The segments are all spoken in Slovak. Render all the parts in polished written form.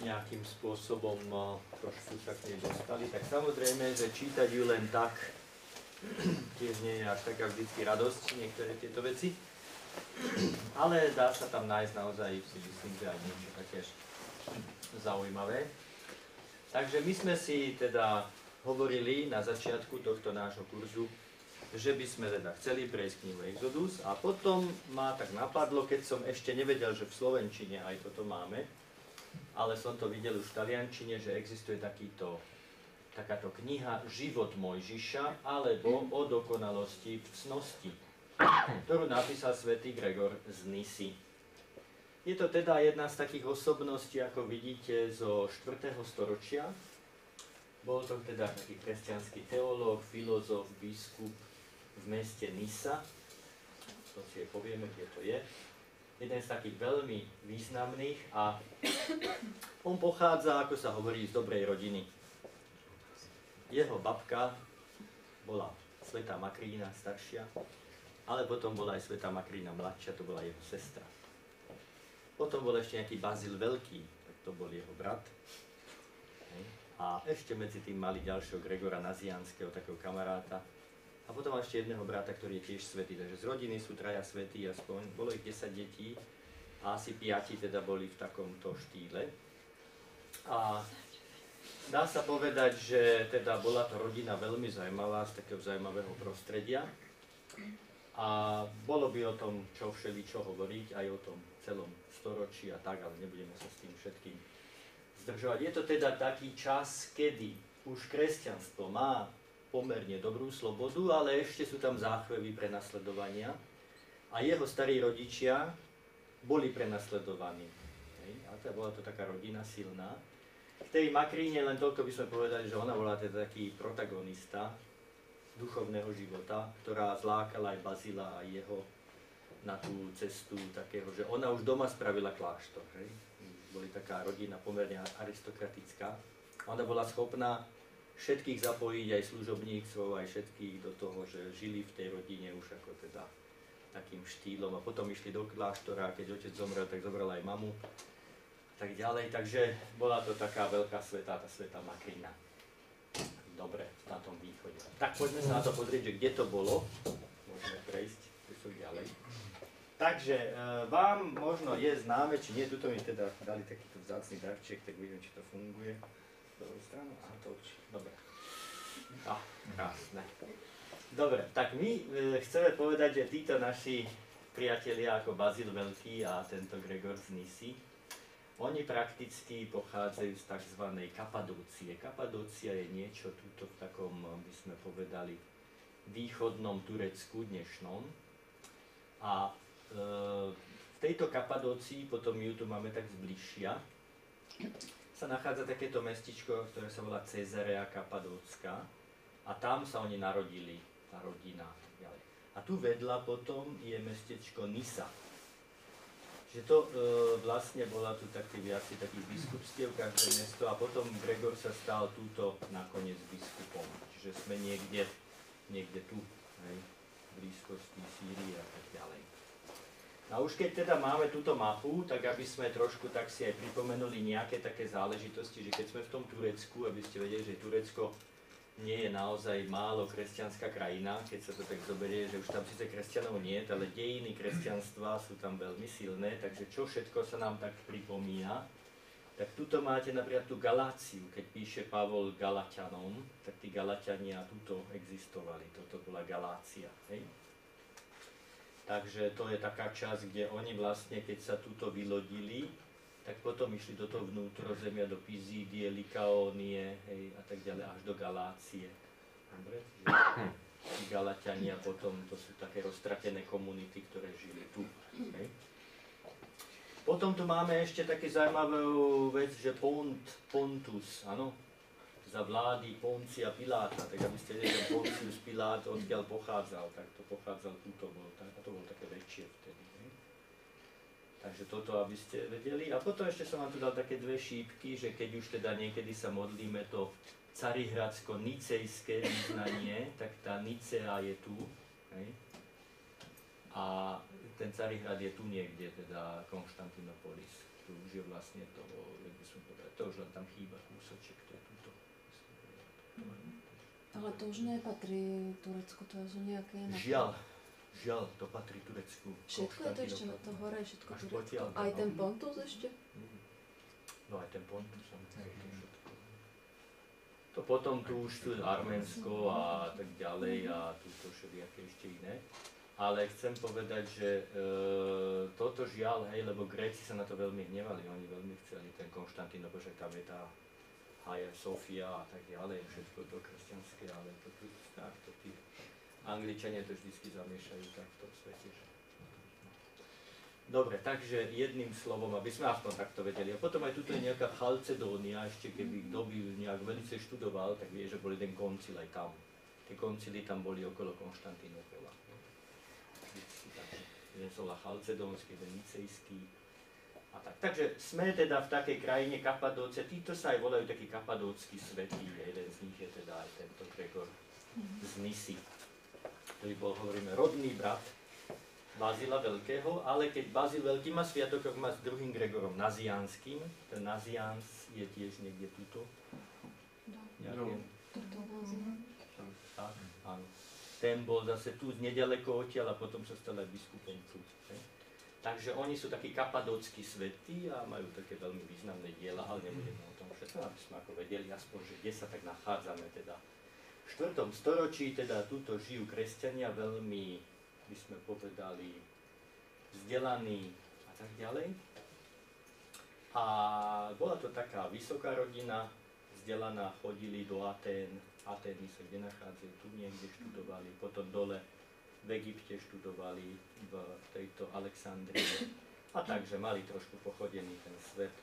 nejakým spôsobom trošku sa k nej dostali, tak samozrejme, že čítať ju len tak tiež nie je až taká vždycky radosť, niektoré tieto veci. Ale dá sa tam nájsť naozaj, si myslím, že aj niečo také zaujímavé. Takže my sme si teda hovorili na začiatku tohto nášho kurzu, že by sme teda chceli prejsť knihu Exodus a potom ma tak napadlo, keď som ešte nevedel, že v slovenčine aj toto máme, ale som to videl už v taliančine, že existuje takáto kniha Život Mojžiša alebo O dokonalosti v cnosti, ktorú napísal svätý Gregor z Nysy. Je to teda jedna z takých osobností, ako vidíte, zo 4. storočia. Bol to teda taký kresťanský teológ, filozof, biskup v meste Nysa. To si povieme, kde to je. Jeden z takých veľmi významných a on pochádza, ako sa hovorí, z dobrej rodiny. Jeho babka bola svätá Makrína staršia, ale potom bola aj svätá Makrína mladšia, to bola jeho sestra. Potom bol ešte nejaký Bazil Veľký, tak to bol jeho brat. A ešte medzi tým mali ďalšieho Gregora Nazianského, takého kamaráta. A potom ešte jedného brata, ktorý je tiež svätý. Takže z rodiny sú traja svätí aspoň. Bolo ich 10 detí a asi 5 teda boli v takomto štýle. A dá sa povedať, že teda bola to rodina veľmi zaujímavá, z takého zaujímavého prostredia. A bolo by o tom, čo všeličo hovoriť, aj o tom celom storočí a tak, ale nebudeme sa s tým všetkým zdržovať. Je to teda taký čas, kedy už kresťanstvo má pomerne dobrú slobodu, ale ešte sú tam záchvevy prenasledovania. A jeho starí rodičia boli prenasledovaní. A teda bola to taká rodina silná. K tej Makríne len toľko by sme povedali, že ona bola teda taký protagonista duchovného života, ktorá zlákala aj Bazila a jeho na tú cestu takého, že ona už doma spravila kláštor. Hej? Boli taká rodina pomerne aristokratická. Ona bola schopná všetkých zapojiť, aj služobníctv, aj všetkých do toho, že žili v tej rodine už ako teda takým štýlom a potom išli do kláštora a keď otec zomrel, tak zobral aj mamu a tak ďalej. Takže bola to taká veľká sveta, tá svätá Makrína. Dobre, na tom východe. Tak poďme sa na to pozrieť, že kde to bolo. Môžeme prejsť ďalej. Takže vám možno je známe, či nie, tuto mi teda dali takýto vzácny darček, tak vidím, či to funguje. Druhú stranu, a to určite. Dobre. Krásne. Dobre, tak my chceme povedať, že títo naši priatelia ako Bazil Veľký a tento Gregor z Nysy, oni prakticky pochádzajú z tzv. Kapadócie. Kapadócia je niečo tuto v takom, by sme povedali, východnom Turecku dnešnom. A v tejto Kapadócii, potom ju tu máme tak zbližšia, sa nachádza takéto mestičko, ktoré sa volá Cezarea Kapadócka. A tam sa oni narodili, tá rodina a tak ďalej. A tu vedľa potom je mestečko Nysa. Že to vlastne bola tu viacej takých biskupstiev, každé mesto, a potom Gregor sa stal túto nakoniec biskupom. Čiže sme niekde tu, hej, v blízkosti Sýrie a tak ďalej. A už keď teda máme túto mapu, tak aby sme trošku tak si aj pripomenuli nejaké také záležitosti, že keď sme v tom Turecku, aby ste vedeli, že Turecko nie je naozaj málo kresťanská krajina, keď sa to tak zoberie, že už tam síce kresťanov nie, ale dejiny kresťanstva sú tam veľmi silné, takže čo všetko sa nám tak pripomína. Tak tuto máte napríklad tú Galáciu, keď píše Pavol Galatianom, tak tí Galatiania tuto existovali, toto bola Galácia. Hej? Takže to je taká časť, kde oni vlastne, keď sa tuto vylodili, tak potom išli do toho vnútrozemia, do Pizídie, Likaónie, hej, a tak ďalej, až do Galácie. Dobre? Tí Galatiania potom, to sú také roztratené komunity, ktoré žili tu. Hej. Potom tu máme ešte také zaujímavú vec, že Pontus, áno, za vlády Poncia Piláta, tak aby ste vedeli, že Poncius Pilát odkiaľ pochádzal, tak to pochádzal tuto, a to bolo také väčšie vtedy. Hej. Takže toto, aby ste vedeli. A potom ešte som vám tu dal také dve šípky, že keď už teda niekedy sa modlíme to carihradsko-nicejské vyznanie, tak tá Nicea je tu. Hej. A ten Carihrad je tu niekde, teda Konštantinopolis. Tu už je vlastne to, jak by som povedal. To Ale to už nepatrí Turecku, to sú nejaké... Žiaľ, to patrí Turecku. Všetko je to ešte na to hore, všetko Až Turecko. potiaľ, Aj no. ten Pontus ešte? No aj ten Pontus, samozrejme, to všetko. To potom tu už tu Arménsko a tak ďalej a tu to všelijaké ešte iné. Ale chcem povedať, že toto žiaľ, hej, lebo Gréci sa na to veľmi hnevali, oni veľmi chceli ten Konštantínopol, že tam je tá Hagia Sophia a tak ďalej, všetko to kresťanské, ale to tu, tak, to tí Angličania to vždycky zamiešajú tak v tom svete. Že... Dobre, takže jedným slovom, aby sme aspoň takto vedeli. A potom aj tuto je nejaká Chalcedónia, ešte keby kto by nejak veľmi študoval, tak vie, že bol jeden koncil aj tam. Tie koncily tam boli okolo Konštantínopola. Jeden sa volá Chalcedónsky, jeden Nicejský. A tak. Takže sme teda v takej krajine Kapadócie, títo sa aj volajú takí kapadóckí svätí, jeden z nich je teda aj tento Gregor z Nysy, ktorý bol, hovoríme, rodný brat Bazila Veľkého, ale keď Bazil Veľký má sviatok, má s druhým Gregorom Nazianským, ten Nazians je tiež niekde tuto. Tak, áno. Ten bol zase tu nedaleko odtiaľ a potom sa stal aj biskupom tu. Takže oni sú takí kapadóckí svätí a majú také veľmi významné diela, ale nebudeme o tom všetko, aby sme ako vedeli aspoň, že kde sa tak nachádzame teda. V 4. storočí teda túto žijú kresťania veľmi, by sme povedali, vzdelaní a tak ďalej. A bola to taká vysoká rodina, vzdelaná, chodili do Atén. Atény sa kde nachádzajú, tu niekde študovali, potom dole v Egypte študovali, v tejto Alexandrii. A takže mali trošku pochodený ten svet.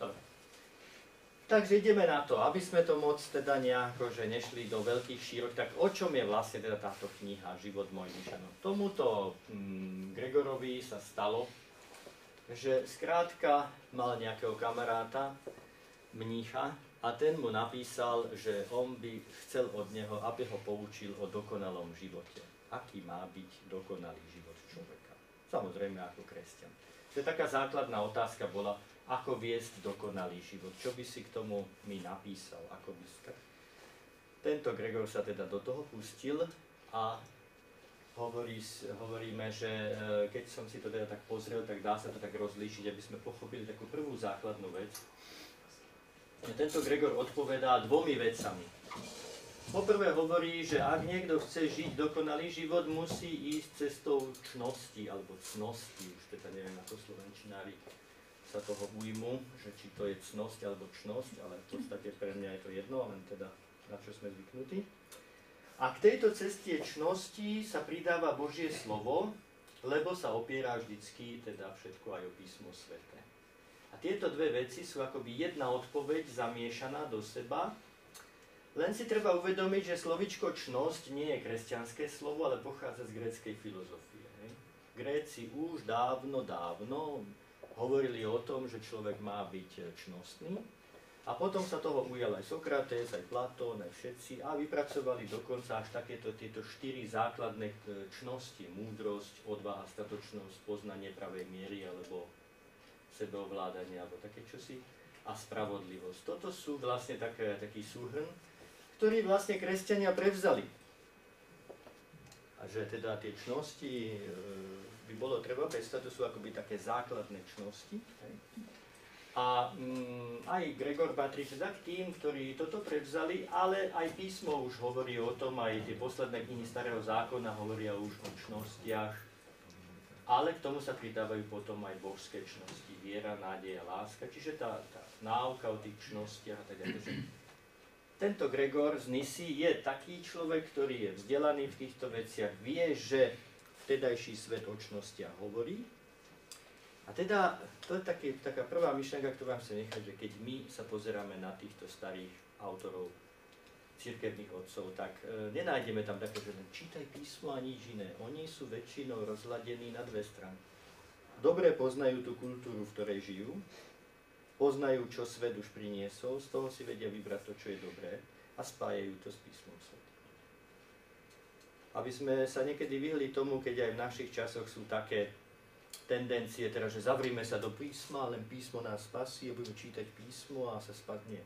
Dobre. Takže ideme na to, aby sme to moc teda nejako, že nešli do veľkých šírok, tak o čom je vlastne teda táto kniha Život Mojžiša? Tomuto Gregorovi sa stalo, že skrátka mal nejakého kamaráta, mnícha, a ten mu napísal, že on by chcel od neho, aby ho poučil o dokonalom živote. Aký má byť dokonalý život človeka. Samozrejme ako kresťan. To je taká základná otázka bola, ako viesť dokonalý život. Čo by si k tomu mi napísal? Ako by si... Tento Gregor sa teda do toho pustil a hovoríme, že keď som si to teda tak pozrel, tak dá sa to tak rozlíšiť, aby sme pochopili takú prvú základnú vec. Tento Gregor odpovedá dvomi vecami. Poprvé hovorí, že ak niekto chce žiť dokonalý život, musí ísť cestou čnosti alebo cnosti. Už teda neviem, ako slovenčinári sa toho ujmu, že či to je cnosť alebo čnosť, ale v podstate pre mňa je to jedno, len teda na čo sme zvyknutí. A k tejto ceste čnosti sa pridáva Božie slovo, lebo sa opiera vždycky teda všetko aj o písmo sväté. A tieto dve veci sú akoby jedna odpoveď zamiešaná do seba, len si treba uvedomiť, že slovičko čnosť nie je kresťanské slovo, ale pochádza z gréckej filozofie. Gréci už dávno hovorili o tom, že človek má byť čnostný, a potom sa toho ujal aj Sokrates, aj Platón, aj všetci a vypracovali dokonca až takéto tieto 4 základné čnosti: múdrosť, odvaha, statočnosť, poznanie pravej miery alebo sebeovládanie alebo také čosi a spravodlivosť. Toto sú vlastne taký súhrn, ktorý vlastne kresťania prevzali. A že teda tie čnosti by bolo treba predstaviť, to sú akoby také základné čnosti. Hej. A aj Gregor patrí teda k tým, ktorí toto prevzali, ale aj písmo už hovorí o tom, aj tie posledné knihy Starého zákona hovoria už o čnostiach. Ale k tomu sa pridávajú potom aj božské čnosti, viera, nádej a láska, čiže tá náuka o tých čnostiach a tak ďalej. Tento Gregor z Nysy je taký človek, ktorý je vzdelaný v týchto veciach, vie, že vtedajší svet o čnostiach hovorí. A teda to je taká prvá myšlienka, ktorú vám chcem nechať, že keď my sa pozeráme na týchto starých autorov, cirkevných otcov, tak nenájdeme tam také, že len čítaj písmo a nič iné. Oni sú väčšinou rozhľadení na dve strany. Dobre poznajú tú kultúru, v ktorej žijú, poznajú, čo svet už priniesol, z toho si vedia vybrať to, čo je dobré a spájajú to s písmom sveta. Aby sme sa niekedy vyhli tomu, keď aj v našich časoch sú také tendencie, teda, že zavrime sa do písma, len písmo nás spasí a budeme čítať písmo a sa spadne.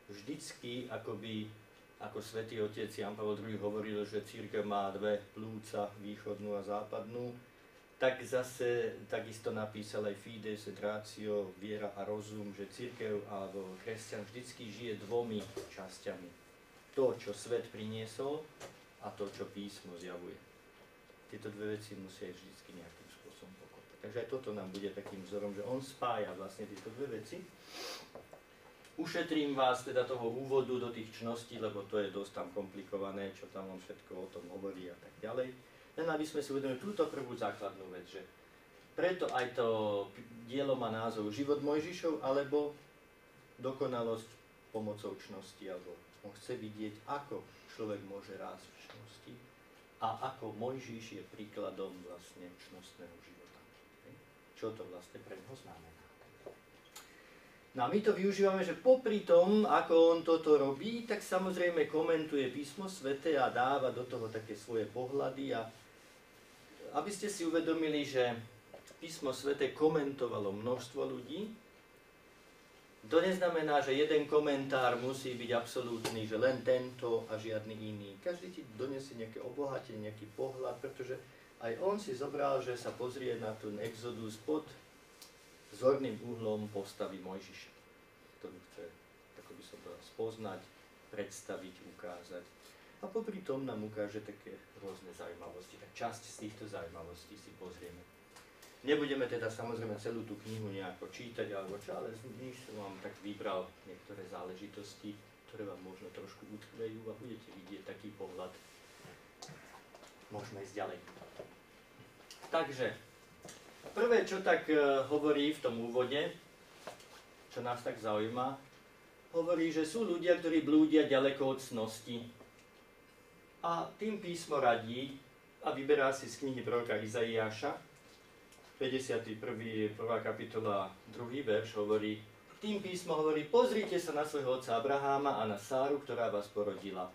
Vždycky akoby ako svätý otec Jan Pavol II hovoril, že cirkev má dve plúca, východnú a západnú, tak zase takisto napísal aj Fides et Ratio, viera a rozum, že cirkev alebo kresťan vždycky žije dvomi časťami. To, čo svet priniesol a to, čo písmo zjavuje. Tieto dve veci musia vždycky nejakým spôsobom pokopať. Takže aj toto nám bude takým vzorom, že on spája vlastne tieto dve veci. Ušetrím vás teda toho úvodu do tých čností, lebo to je dosť tam komplikované, čo tam on všetko o tom hovorí a tak ďalej. Len aby sme si uvedomili túto prvú základnú vec, že preto aj to dielo má názov Život Mojžišov, alebo dokonalosť pomocou čnosti, alebo on chce vidieť, ako človek môže rásť v čnosti a ako Mojžiš je príkladom vlastne čnostného života. Čo to vlastne pre neho znamená. No a my to využívame, že popri tom, ako on toto robí, tak samozrejme komentuje písmo sväté a dáva do toho také svoje pohľady. A aby ste si uvedomili, že písmo sväté komentovalo množstvo ľudí, to neznamená, že jeden komentár musí byť absolútny, že len tento a žiadny iný. Každý ti donesie nejaké obohatenie, nejaký pohľad, pretože aj on si zobral, že sa pozrie na ten Exodus pod zorným uhlom postavy Mojžiša, ktorú chce, ako by som povedal, spoznať, predstaviť, ukázať. A popri tom nám ukáže také rôzne zaujímavosti. Tak časť z týchto zaujímavostí si pozrieme. Nebudeme teda samozrejme celú tú knihu nejako čítať alebo čo, ale z nich som vám tak vybral niektoré záležitosti, ktoré vám možno trošku utkvejú a budete vidieť taký pohľad. Môžeme ísť ďalej. Takže, prvé, čo tak hovorí v tom úvode, čo nás tak zaujíma, hovorí, že sú ľudia, ktorí blúdia ďaleko od cnosti. A tým písmo radí a vyberá si z knihy proroka Izaiáša, 51. kapitola, 2. verš hovorí, tým písmo hovorí, pozrite sa na svojho otca Abraháma a na Sáru, ktorá vás porodila.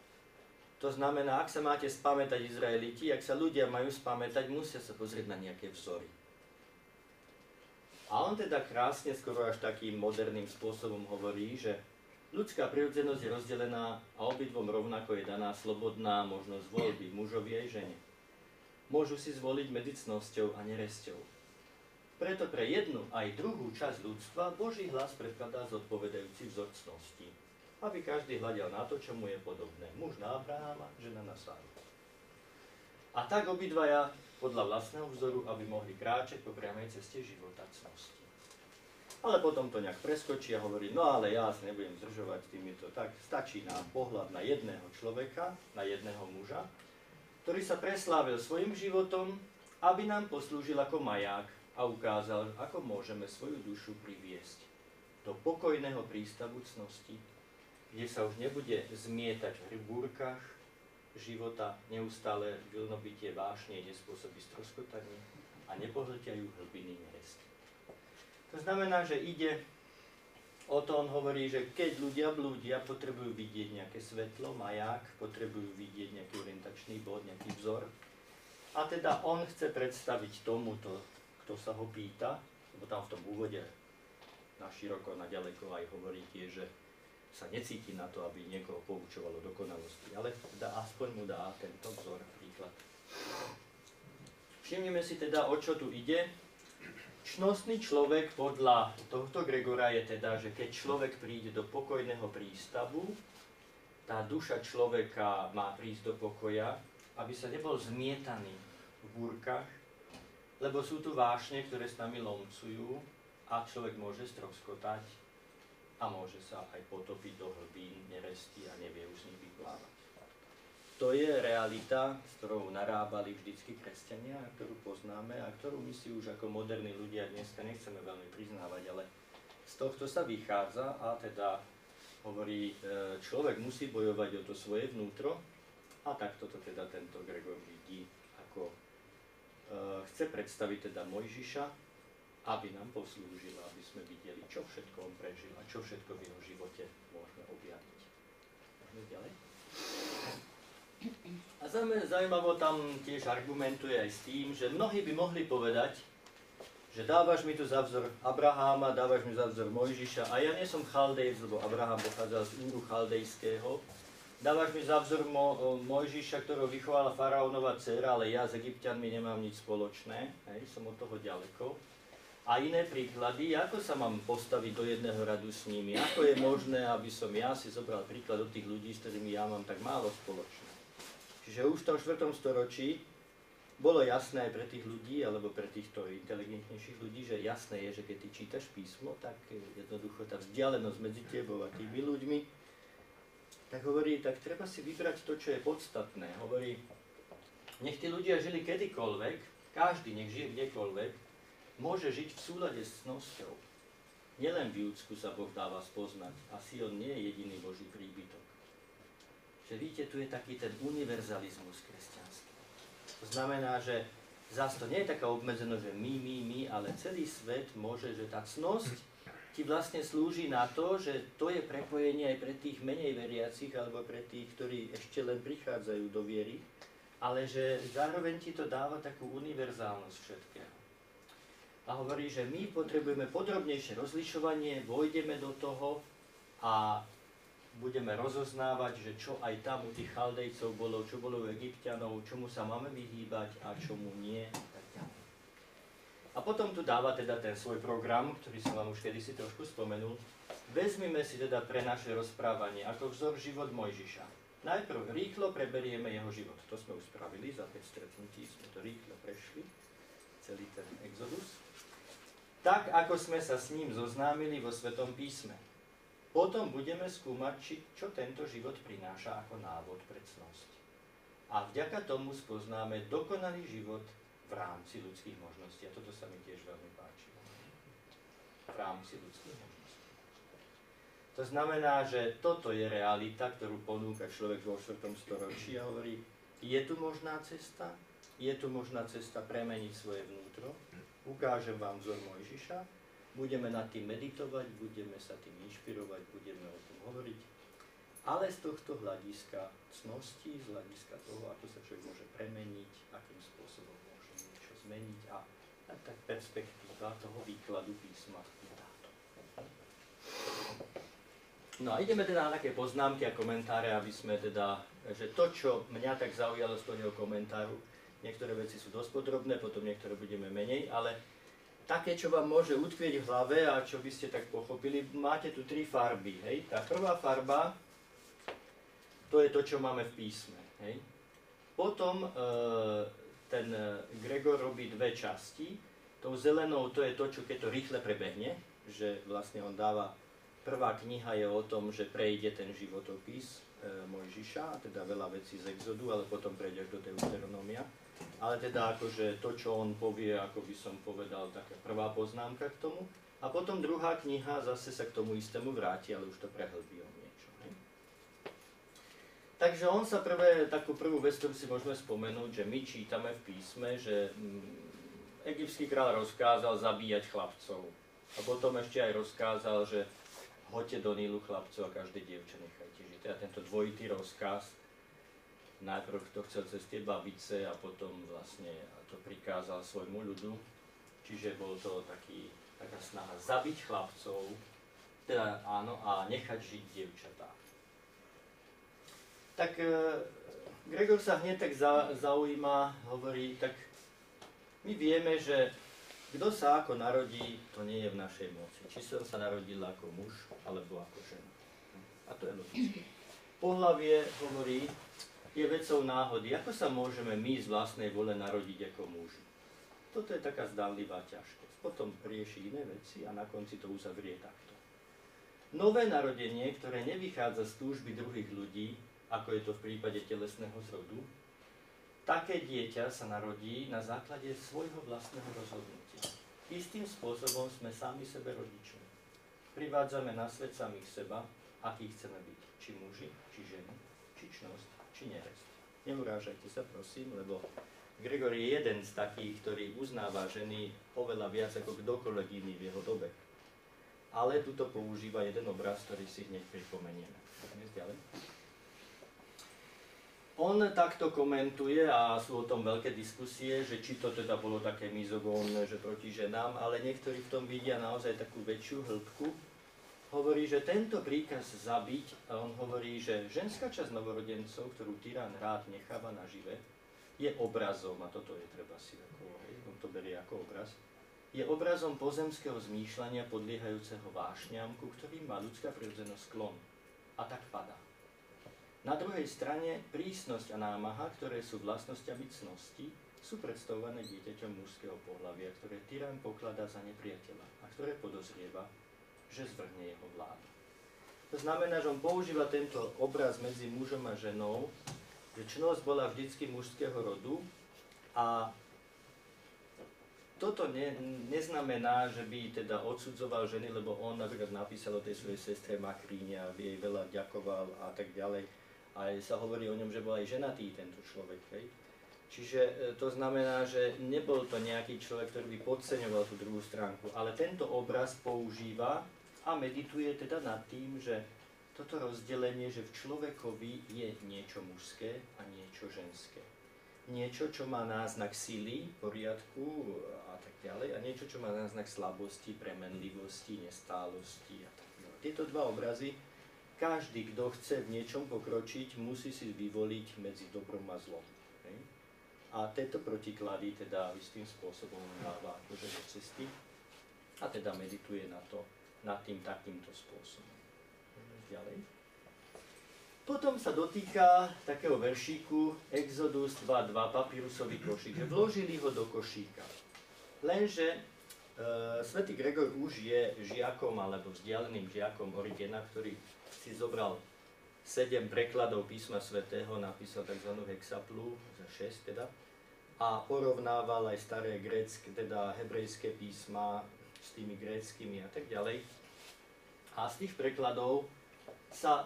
To znamená, ak sa máte spamätať Izraeliti, ak sa ľudia majú spamätať, musia sa pozrieť na nejaké vzory. A on teda krásne, skoro až takým moderným spôsobom hovorí, že ľudská prirodzenosť je rozdelená a obidvom rovnako je daná slobodná možnosť voľby mužovi aj žene. Môžu si zvoliť medzi cnosťou a neresťou. Preto pre jednu aj druhú časť ľudstva Boží hlas predkladá zodpovedajúci vzor cnosti, aby každý hľadel na to, čo mu je podobné. Muž na Abraháma, žena na Sáru. A tak obidvaja podľa vlastného vzoru, aby mohli kráčať po priamej ceste života cnosti. Ale potom to nejak preskočí a hovorí, no ale ja sa nebudem zdržovať s týmito, tak stačí nám pohľad na jedného človeka, na jedného muža, ktorý sa preslávil svojim životom, aby nám poslúžil ako maják a ukázal, ako môžeme svoju dušu priviesť do pokojného prístavu cnosti, kde sa už nebude zmietať v búrkach života, neustále vlnobytie vášne nespôsobí stroskotanie a nepohltia ju hlbiny neresti. To znamená, že ide o to, on hovorí, že keď ľudia blúdia, potrebujú vidieť nejaké svetlo, maják, potrebujú vidieť nejaký orientačný bod, nejaký vzor. A teda on chce predstaviť tomuto, kto sa ho pýta, lebo tam v tom úvode na široko, na ďaleko aj hovorí tiež, že sa necíti na to, aby niekoho poučovalo dokonalosti, ale teda aspoň mu dá tento vzor, príklad. Všimnime si teda, o čo tu ide. Čnostný človek podľa tohto Gregora je teda, že keď človek príde do pokojného prístavu, tá duša človeka má prísť do pokoja, aby sa nebol zmietaný v búrkach, lebo sú tu vášne, ktoré s nami lomcujú a človek môže stroskotať a môže sa aj potopiť do hlbín neresti a nevie už z nich vyplávať. To je realita, s ktorou narábali vždycky kresťania, ktorú poznáme a ktorú my si už ako moderní ľudia dneska nechceme veľmi priznávať, ale z tohto sa vychádza a teda hovorí, človek musí bojovať o to svoje vnútro a takto to teda tento Gregor vidí, ako chce predstaviť teda Mojžiša, aby nám poslúžil, aby sme videli, čo všetko on prežil a čo všetko v jeho živote môžeme objaviť. Môžeme ďalej? A zaujímavo tam tiež argumentuje aj s tým, že mnohí by mohli povedať, že dávaš mi tu za vzor Abraháma, dávaš mi za vzor Mojžiša a ja nie som Chaldejc, lebo Abraham pochádzal z Úru Chaldejského, dávaš mi za vzor Mojžiša, ktorého vychovala faraónova dcéra, ale ja s Egypťanmi nemám nič spoločné, hej, som od toho ďaleko. A iné príklady, ako sa mám postaviť do jedného radu s nimi, ako je možné, aby som ja si zobral príklad od tých ľudí, s ktorými ja mám tak málo spoločné. Čiže už v tom 4. storočí bolo jasné aj pre tých ľudí, alebo pre týchto inteligentnejších ľudí, že jasné je, že keď ty čítaš písmo, tak jednoducho tá vzdialenosť medzi tebou a tými ľuďmi, tak hovorí, tak treba si vybrať to, čo je podstatné. Hovorí, nech tí ľudia žili kedykoľvek, každý nech žije kdekoľvek, môže žiť v súlade s cnosťou. Nielen v Júdsku sa Boh dáva spoznať, a Sion nie je jediný Boží príbytok. Že vidíte, tu je taký ten univerzalizmus kresťanský. To znamená, že zase to nie je taká obmedzenosť, že my, ale celý svet môže, že tá cnosť ti vlastne slúži na to, že to je prepojenie aj pre tých menej veriacich, alebo pre tých, ktorí ešte len prichádzajú do viery, ale že zároveň ti to dáva takú univerzálnosť všetkého. A hovorí, že my potrebujeme podrobnejšie rozlišovanie, vojdeme do toho a budeme rozoznávať, že čo aj tam u tých Chaldejcov bolo, čo bolo u Egypťanov, čomu sa máme vyhýbať a čomu nie. A potom tu dáva teda ten svoj program, ktorý som vám už kedysi trošku spomenul. Vezmime si teda pre naše rozprávanie ako vzor život Mojžiša. Najprv rýchlo preberieme jeho život. To sme už spravili, za 5 stretnutí sme to rýchlo prešli, celý ten exodus. Tak, ako sme sa s ním zoznámili vo Svetom písme. Potom budeme skúmať, čo tento život prináša ako návod pre cnosť. A vďaka tomu spoznáme dokonalý život v rámci ľudských možností. A toto sa mi tiež veľmi páči. V rámci ľudských možností. To znamená, že toto je realita, ktorú ponúka človek vo 4. storočí a hovorí, je tu možná cesta? Je tu možná cesta premeniť svoje vnútro? Ukážem vám vzor Mojžiša, budeme nad tým meditovať, budeme sa tým inšpirovať, budeme o tom hovoriť, ale z tohto hľadiska cnosti, z hľadiska toho, ako sa človek môže premeniť, akým spôsobom môže niečo zmeniť a tak perspektíva toho výkladu písma je táto. No a ideme teda na také poznámky a komentáre, aby sme teda, že to, čo mňa tak zaujalo z toho komentáru, niektoré veci sú dosť podrobné, potom niektoré budeme menej, ale také, čo vám môže utkvieť v hlave a čo by ste tak pochopili, máte tu 3 farby. Hej? Tá prvá farba, to je to, čo máme v písme. Hej? Potom ten Gregor robí 2 časti. Tou zelenou to je to, čo keď to rýchle prebehne, že vlastne on dáva, prvá kniha je o tom, že prejde ten životopis Mojžiša, teda veľa vecí z Exodu, ale potom prejde do Deuteronomia. Ale teda akože to, čo on povie, ako by som povedal, taká prvá poznámka k tomu. A potom druhá kniha zase sa k tomu istému vráti, ale už to prehlbí o niečo. Hej? Takže on sa takú prvú vec, ktorú si môžeme spomenúť, že my čítame v písme, že egyptský kráľ rozkázal zabíjať chlapcov. A potom ešte aj rozkázal, že hoďte do Nílu chlapcov a každé dievča nechajte žiť. Teda tento dvojitý rozkaz. Najprv to chcel cez tie babice a potom vlastne to prikázal svojmu ľudu. Čiže bol to taká snaha zabiť chlapcov, teda áno, a nechať žiť dievčatá. Tak Gregor sa hneď tak zaujíma, hovorí, tak my vieme, že kto sa ako narodí, to nie je v našej moci. Či som sa narodil ako muž, alebo ako žena. A to je logické. Pohlavie, hovorí, je vecou náhody. Ako sa môžeme my z vlastnej vole narodiť ako muži? Toto je taká zdánlivá ťažkosť. Potom rieši iné veci a na konci to uzavrie takto. Nové narodenie, ktoré nevychádza z túžby druhých ľudí, ako je to v prípade telesného zrodu, také dieťa sa narodí na základe svojho vlastného rozhodnutia. Istým spôsobom sme sami sebe rodičom. Privádzame na svet samých seba, akí chceme byť. Či muži, či ženy, či čnosť, či nerest. Neurážajte sa, prosím, lebo Gregor je jeden z takých, ktorý uznáva ženy oveľa viac ako kdokoľvek iný v jeho dobe. Ale tuto používa jeden obraz, ktorý si hneď pripomenieme. Ďalej. On takto komentuje a sú o tom veľké diskusie, že či to teda bolo také mizogónne, že proti ženám, ale niektorí v tom vidia naozaj takú väčšiu hĺbku. hovorí, že tento príkaz zabiť, a on hovorí, že ženská časť novorodencov, ktorú tyran rád necháva nažive, je obrazom, a toto je treba si ako, hej, on to berie ako obraz, je obrazom pozemského zmýšľania podliehajúceho vášňam, ku ktorým má ľudská prirodzenosť sklon. A tak padá. Na druhej strane prísnosť a námaha, ktoré sú vlastnosťami cnosti, sú predstavované dieťaťom mužského pohlavia, ktoré tyran pokladá za nepriateľa a ktoré podozrieva, že zvrhne jeho vládu. To znamená, že on používa tento obraz medzi mužom a ženou, že čnosť bola vždycky mužského rodu a toto neznamená, že by teda odsudzoval ženy, lebo on napríklad napísal o tej svojej sestre Makríne a jej veľa ďakoval a tak ďalej. A sa hovorí o ňom, že bol aj ženatý tento človek. Hej. Čiže to znamená, že nebol to nejaký človek, ktorý by podceňoval tú druhú stránku, ale tento obraz používa a medituje teda nad tým, že toto rozdelenie, že v človekovi je niečo mužské a niečo ženské. Niečo, čo má náznak sily, poriadku a tak ďalej, a niečo, čo má náznak slabosti, premenlivosti, nestálosti a tak ďalej. Tieto dva obrazy, každý, kto chce v niečom pokročiť, musí si vyvoliť medzi dobrom a zlom. Hej? A tieto protiklady teda istým spôsobom dáva akože do cesty a teda medituje nad tým takýmto spôsobom. Ďalej. Potom sa dotýka takého veršíku Exodus 2.2, papírusový košík, že vložili ho do košíka. Lenže svätý Gregor už je žiakom alebo vzdialeným žiakom Origena, ktorý si zobral 7 prekladov písma svätého, napísal tzv. Hexaplu, 6 teda, a porovnával aj staré grécke, teda hebrejské písma s tými gréckymi a tak ďalej. A z tých prekladov sa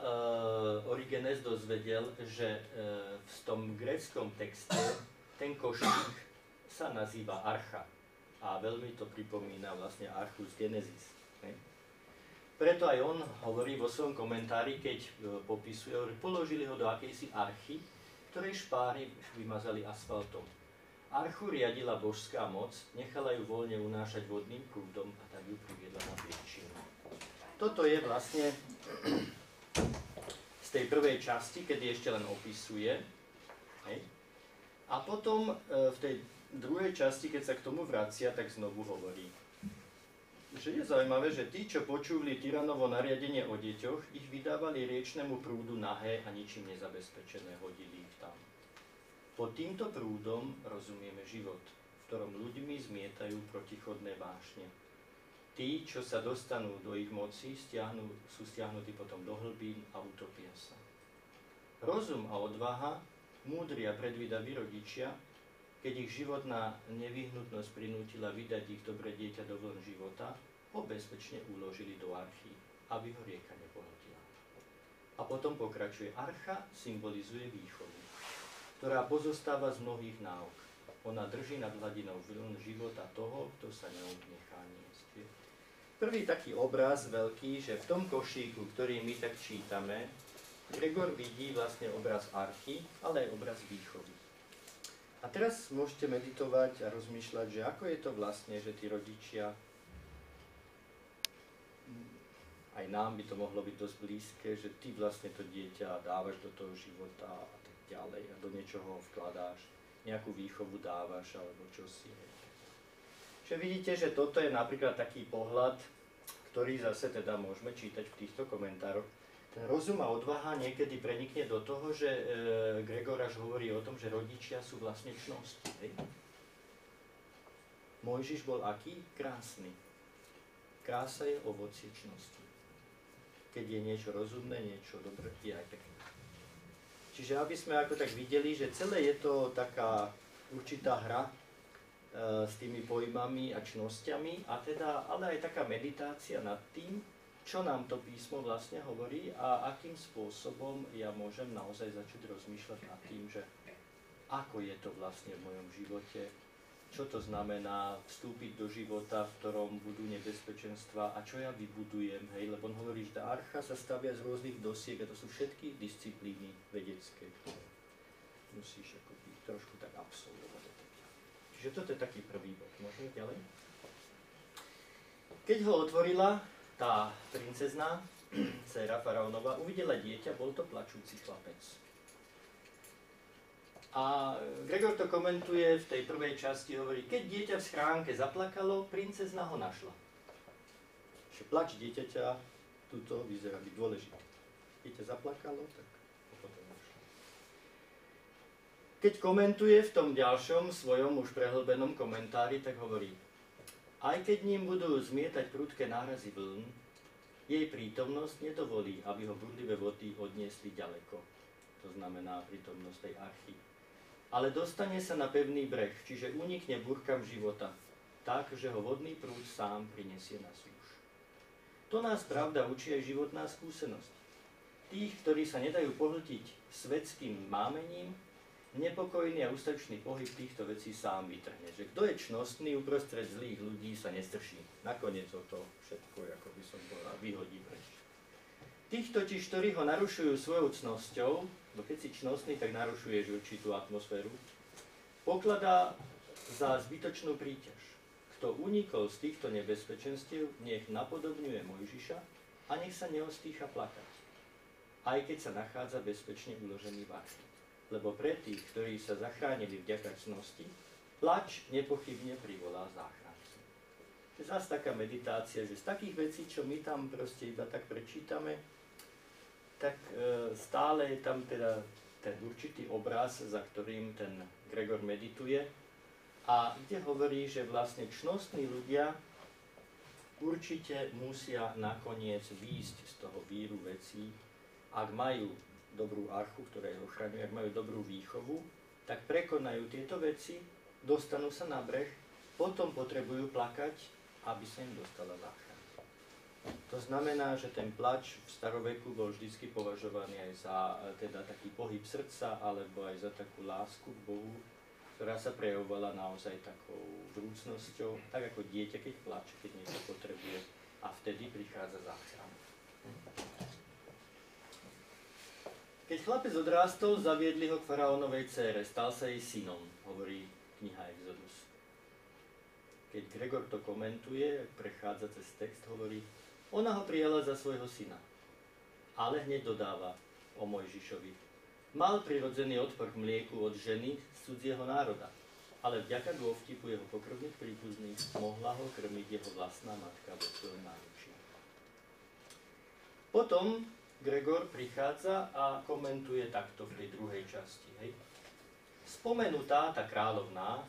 Origenes dozvedel, že v tom gréckom texte ten košík sa nazýva archa. A veľmi to pripomína vlastne archus Genesis. Preto aj on hovorí vo svojom komentári, keď popisuje, že položili ho do akejsi archy, ktorej špáry vymazali asfaltom. Archu riadila božská moc, nechala ju voľne unášať vodným prúdom a tak ju priviedla na priečinu. Toto je vlastne z tej prvej časti, kedy ešte len opisuje. Hej. A potom v tej druhej časti, keď sa k tomu vracia, tak znovu hovorí. Že je zaujímavé, že tí, čo počúvali tyranovo nariadenie o deťoch, ich vydávali riečnemu prúdu nahé a ničím nezabezpečené, hodili ich tam. Pod týmto prúdom rozumieme život, v ktorom ľuďmi zmietajú protichodné vášne. Tí, čo sa dostanú do ich moci, sú stiahnutí potom do hlbín a utopia sa. Rozum a odvaha, múdri a predvídaví rodičia, keď ich životná nevyhnutnosť prinútila vydať ich dobré dieťa do vln života, ho bezpečne uložili do archy, aby ho rieka nepohltila. A potom pokračuje. Archa symbolizuje výchovu, ktorá pozostáva z mnohých náuk. Ona drží nad hladinou vln života toho, kto sa ňou nechá niesť. Prvý taký obraz veľký, že v tom košíku, ktorý my tak čítame, Gregor vidí vlastne obraz archy, ale aj obraz výchovy. A teraz môžete meditovať a rozmýšľať, že ako je to vlastne, že tí rodičia, aj nám by to mohlo byť dosť blízke, že ty vlastne to dieťa dávaš do toho života a tak ďalej a do niečoho vkladáš, nejakú výchovu dávaš alebo čosi. Čiže vidíte, že toto je napríklad taký pohľad, ktorý zase teda môžeme čítať v týchto komentároch. Ten rozum a odvaha niekedy prenikne do toho, že Gregor až hovorí o tom, že rodičia sú vlastne čnosti. Hej? Mojžiš bol aký? Krásny. Krása je ovocie čnosti. Keď je niečo rozumné, niečo dobré, je aj pekné. Čiže aby sme ako tak videli, že celé je to taká určitá hra s tými pojmami a čnosťami, a teda, ale aj taká meditácia nad tým, čo nám to písmo vlastne hovorí a akým spôsobom ja môžem naozaj začať rozmýšľať nad tým, že ako je to vlastne v mojom živote, čo to znamená vstúpiť do života, v ktorom budú nebezpečenstva a čo ja vybudujem, hej, lebo on hovorí, že tá archa sa stavia z rôznych dosiek a to sú všetky disciplíny vedecké, ktoré musíš akoby trošku tak absolvovať. Čiže toto je taký prvý bod. Môžeme ďalej? Keď ho otvorila, tá princezná, dcéra faraónova, uvidela dieťa, bol to plačúci chlapec. A Gregor to komentuje v tej prvej časti, hovorí, keď dieťa v schránke zaplakalo, princezna ho našla. Že plač dieťaťa, tuto vyzerá byť dôležité. Dieťa zaplakalo, tak ho potom našla. Keď komentuje v tom ďalšom svojom už prehlbenom komentári, tak hovorí, aj keď ním budú zmietať prudké nárazy vln, jej prítomnosť nedovolí, aby ho burlivé vody odniesli ďaleko. To znamená prítomnosť tej archy. Ale dostane sa na pevný breh, čiže unikne búrkam života, tak, že ho vodný prúd sám prinesie na súš. To nás pravda učí aj životná skúsenosť. Tých, ktorí sa nedajú pohltiť svetským mámením, nepokojný a ústačný pohyb týchto vecí sám vytrhne. Že kto je čnostný uprostred zlých ľudí, sa nestrší. Nakoniec o to všetko, ako by som povedal, vyhodí preč. Tých totiž, ktorí ho narušujú svojou cnosťou, bo keď si čnostný, tak narušuješ určitú atmosféru, pokladá za zbytočnú príťaž. Kto unikol z týchto nebezpečenstiev, nech napodobňuje Mojžiša a nech sa neostýcha plakať, aj keď sa nachádza bezpečne uložený v arche. Lebo pre tých, ktorí sa zachránili vďaka cnosti, plač nepochybne privolá záchrancu. To je zase taká meditácia, že z takých vecí, čo my tam proste iba tak prečítame, tak stále je tam teda ten určitý obraz, za ktorým ten Gregor medituje a kde hovorí, že vlastne čnostní ľudia určite musia nakoniec výjsť z toho víru vecí, ak majú dobrú archu, ktorá ich ochraňuje, ak majú dobrú výchovu, tak prekonajú tieto veci, dostanú sa na breh, potom potrebujú plakať, aby sa im dostala záchrana. To znamená, že ten plač v staroveku bol vždycky považovaný aj za teda taký pohyb srdca, alebo aj za takú lásku k Bohu, ktorá sa prejavovala naozaj takou vrúcnosťou, tak ako dieťa, keď plače, keď niečo potrebuje, a vtedy prichádza záchrana. Keď chlapec odrástol, zaviedli ho k faraónovej dcére, stal sa jej synom, hovorí kniha Exodus. Keď Gregor to komentuje, prechádza cez text, hovorí, ona ho prijala za svojho syna. Ale hneď dodáva o Mojžišovi. Mal prirodzený odpor k mlieku od ženy z cudzieho národa, ale vďaka dôvtipu jeho pokrvných príbuzných mohla ho krmiť jeho vlastná matka vo svojom náručí. Potom Gregor prichádza a komentuje takto v tej druhej časti. Hej. Spomenutá tá kráľovná,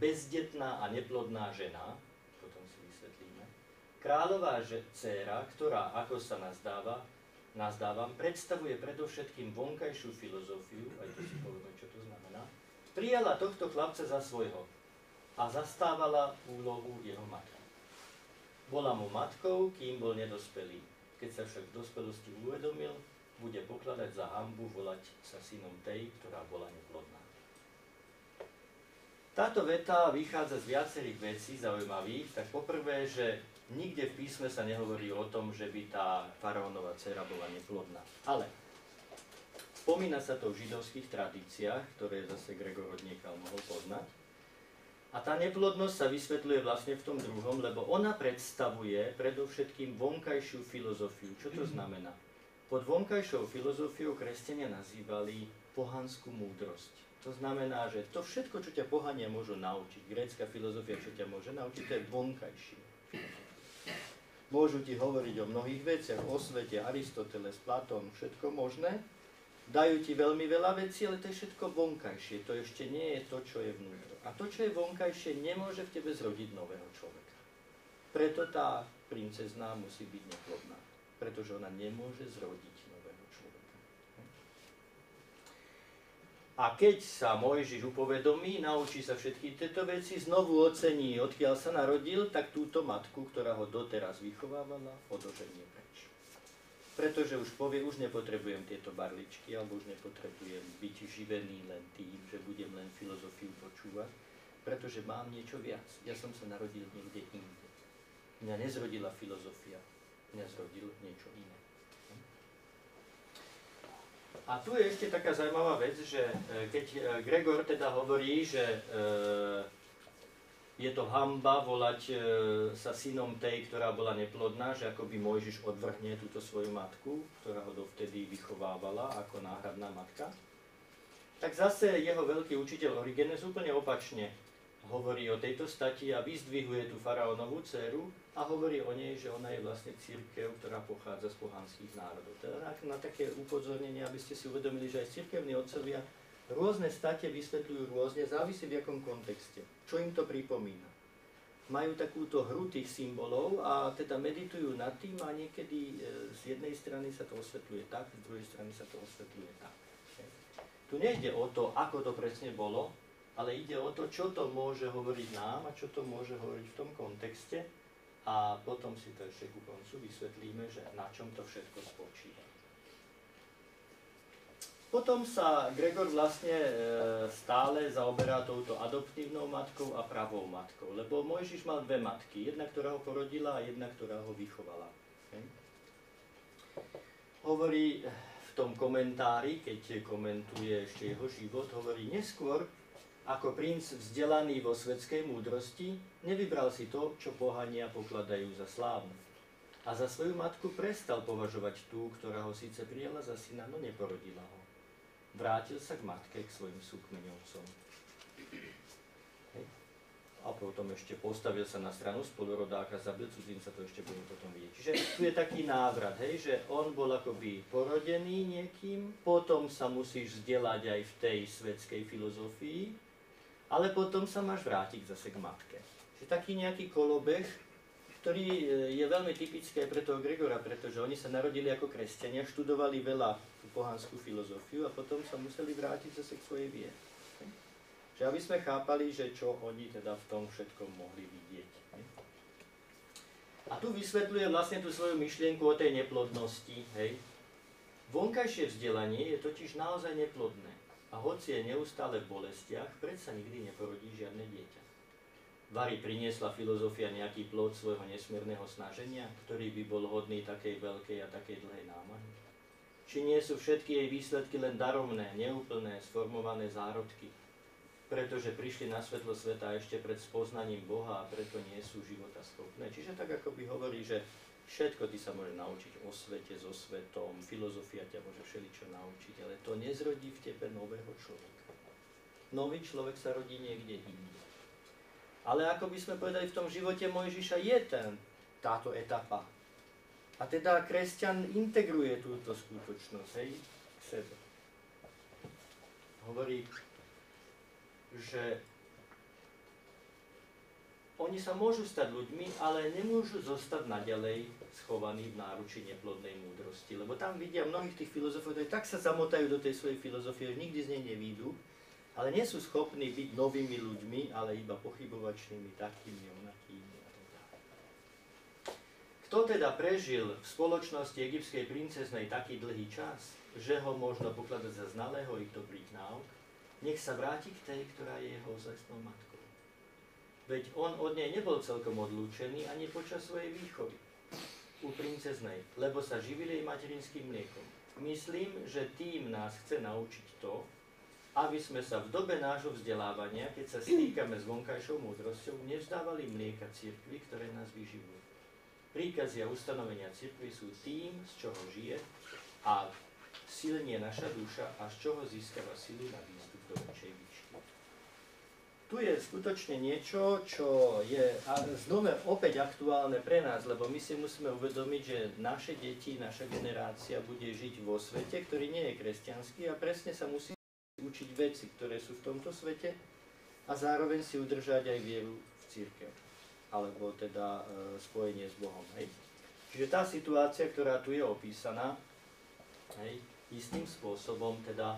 bezdetná a neplodná žena, potom si vysvetlíme, kráľová dcéra, ktorá, ako sa nazdávam, predstavuje predovšetkým vonkajšiu filozofiu, aj to si povieme, čo to znamená, prijala tohto chlapca za svojho a zastávala úlohu jeho matky. Bola mu matkou, kým bol nedospelý. Keď sa však v dospelosti uvedomil, bude pokladať za hanbu volať sa synom tej, ktorá bola neplodná. Táto veta vychádza z viacerých vecí zaujímavých, tak poprvé, že nikde v písme sa nehovorí o tom, že by tá faraónova dcéra bola neplodná. Ale spomína sa to v židovských tradíciách, ktoré zase Gregor odniekal mohol poznať. A tá neplodnosť sa vysvetľuje vlastne v tom druhom, lebo ona predstavuje predovšetkým vonkajšiu filozofiu. Čo to znamená? Pod vonkajšou filozofiou kresťania nazývali pohanskú múdrosť. To znamená, že to všetko, čo ťa pohania môžu naučiť, grécka filozofia, čo ťa môže naučiť, to je vonkajšie. Môžu ti hovoriť o mnohých veciach, o svete, Aristoteles, Platón, všetko možné. Dajú ti veľmi veľa vecí, ale to je všetko vonkajšie. To ešte nie je to, čo je vnútro. A to, čo je vonkajšie, nemôže v tebe zrodiť nového človeka. Preto tá princezná musí byť neplodná. Pretože ona nemôže zrodiť nového človeka. A keď sa Mojžiš upovedomí, naučí sa všetky tieto veci, znovu ocení, odkiaľ sa narodil, tak túto matku, ktorá ho doteraz vychovávala, odoženie preč. Pretože už povie, už nepotrebujem tieto barličky, alebo už nepotrebujem byť živený len tým, že budem len filozofiu počúvať, pretože mám niečo viac. Ja som sa narodil niekde inde. Mňa nezrodila filozofia, mňa zrodil niečo iné. A tu je ešte taká zaujímavá vec, že keď Gregor teda hovorí, že je to hanba volať sa synom tej, ktorá bola neplodná, že akoby Mojžiš odvrhne túto svoju matku, ktorá ho dovtedy vychovávala ako náhradná matka. Tak zase jeho veľký učiteľ Origenes úplne opačne hovorí o tejto stati a vyzdvihuje tú faraónovú dceru a hovorí o nej, že ona je vlastne cirkev, ktorá pochádza z pohanských národov. Teda na také upozornenie, aby ste si uvedomili, že aj cirkevní otcovia rôzne state vysvetľujú rôzne, závisí v akom kontexte. Čo im to pripomína. Majú takúto hru tých symbolov a teda meditujú nad tým a niekedy z jednej strany sa to osvetľuje tak, z druhej strany sa to osvetľuje tak. Tu nejde o to, ako to presne bolo, ale ide o to, čo to môže hovoriť nám a čo to môže hovoriť v tom kontexte a potom si to ešte ku koncu vysvetlíme, že na čom to všetko spočíva. Potom sa Gregor vlastne stále zaoberá touto adoptívnou matkou a pravou matkou, lebo Mojžiš mal dve matky, jedna, ktorá ho porodila a jedna, ktorá ho vychovala. Hovorí v tom komentári, keď komentuje ešte jeho život, hovorí neskôr, ako princ vzdelaný vo svetskej múdrosti, nevybral si to, čo pohania pokladajú za slávne. A za svoju matku prestal považovať tú, ktorá ho síce prijala za syna, no neporodila ho. Vrátil sa k matke, k svojim súkmeňovcom. A potom ešte postavil sa na stranu spolurodáka, zabil cudzinca, to ešte budeme potom vidieť. Čiže tu je taký návrat, hej, že on bol akoby porodený niekým, potom sa musíš vzdelať aj v tej svetskej filozofii, ale potom sa máš vrátiť zase k matke. Čiže taký nejaký kolobeh, ktorý je veľmi typický aj pre toho Gregora, pretože oni sa narodili ako kresťania, študovali veľa tú pohanskú filozofiu a potom sa museli vrátiť zase k svojej viere. Že aby sme chápali, že čo oni teda v tom všetkom mohli vidieť. A tu vysvetľuje vlastne tú svoju myšlienku o tej neplodnosti. Hej. Vonkajšie vzdelanie je totiž naozaj neplodné. A hoci je neustále v bolestiach, predsa nikdy neporodí žiadne dieťa. Vari priniesla filozofia nejaký plod svojho nesmierneho snaženia, ktorý by bol hodný takej veľkej a takej dlhej námahy? Či nie sú všetky jej výsledky len daromné, neúplné, sformované zárodky, pretože prišli na svetlo sveta ešte pred spoznaním Boha a preto nie sú životaschopné? Čiže tak ako by hovorí, že všetko ty sa môže naučiť o svete, so svetom, filozofia ťa môže všeličo naučiť, ale to nezrodí v tebe nového človeka. Nový človek sa rodí niekde inde. Ale ako by sme povedali, v tom živote Mojžiša je táto etapa. A teda kresťan integruje túto skutočnosť, hej, k sebe. Hovorí, že oni sa môžu stať ľuďmi, ale nemôžu zostať naďalej schovaní v náruči neplodnej múdrosti. Lebo tam vidia mnohých tých filozofov, ktorí tak sa zamotajú do tej svojej filozofie, že nikdy z nej nevídu, ale nie sú schopní byť novými ľuďmi, ale iba pochybovačnými, takými, onakými a tak ďalej. Kto teda prežil v spoločnosti egyptskej princeznej taký dlhý čas, že ho možno pokladať za znalého ich dobrých náuk, nech sa vráti k tej, ktorá je jeho ozajstnou matkou. Veď on od nej nebol celkom odlúčený ani počas svojej výchovy u princeznej, lebo sa živil jej materinským mliekom. Myslím, že tým nás chce naučiť to, aby sme sa v dobe nášho vzdelávania, keď sa stýkame s vonkajšou múdrosťou, nevzdávali mlieka cirkvi, ktoré nás vyživujú. Príkazy a ustanovenia cirkvi sú tým, z čoho žije a silnie naša duša a z čoho získava silu na výstup do väčšej výšky. Tu je skutočne niečo, čo je znova opäť aktuálne pre nás, lebo my si musíme uvedomiť, že naše deti, naša generácia bude žiť vo svete, ktorý nie je kresťanský a presne sa musí učiť veci, ktoré sú v tomto svete a zároveň si udržať aj vieru v cirkev, alebo teda spojenie s Bohom. Hej. Čiže tá situácia, ktorá tu je opísaná, hej, istým spôsobom teda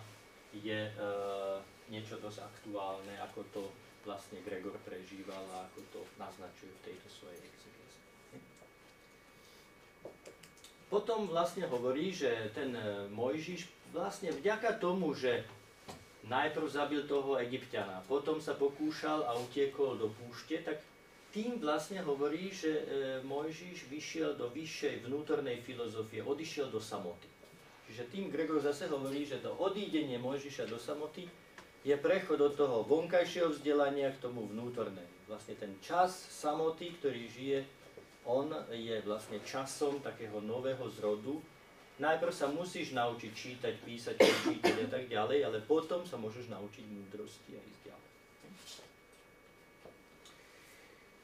je niečo dosť aktuálne, ako to vlastne Gregor prežíval a ako to naznačuje v tejto svojej exegéze. Potom vlastne hovorí, že ten Mojžiš vlastne vďaka tomu, že najprv zabil toho Egypťana, potom sa pokúšal a utiekol do púšte, tak tým vlastne hovorí, že Mojžiš vyšiel do vyššej vnútornej filozofie, odišiel do samoty. Čiže tým Gregor zase hovorí, že to odídenie Mojžiša do samoty je prechod od toho vonkajšieho vzdelania k tomu vnútornému. vlastne ten čas samoty, ktorý žije, on je vlastne časom takého nového zrodu. Najprv sa musíš naučiť čítať, písať, počítať a tak ďalej, ale potom sa môžeš naučiť múdrosti a ísť ďalej.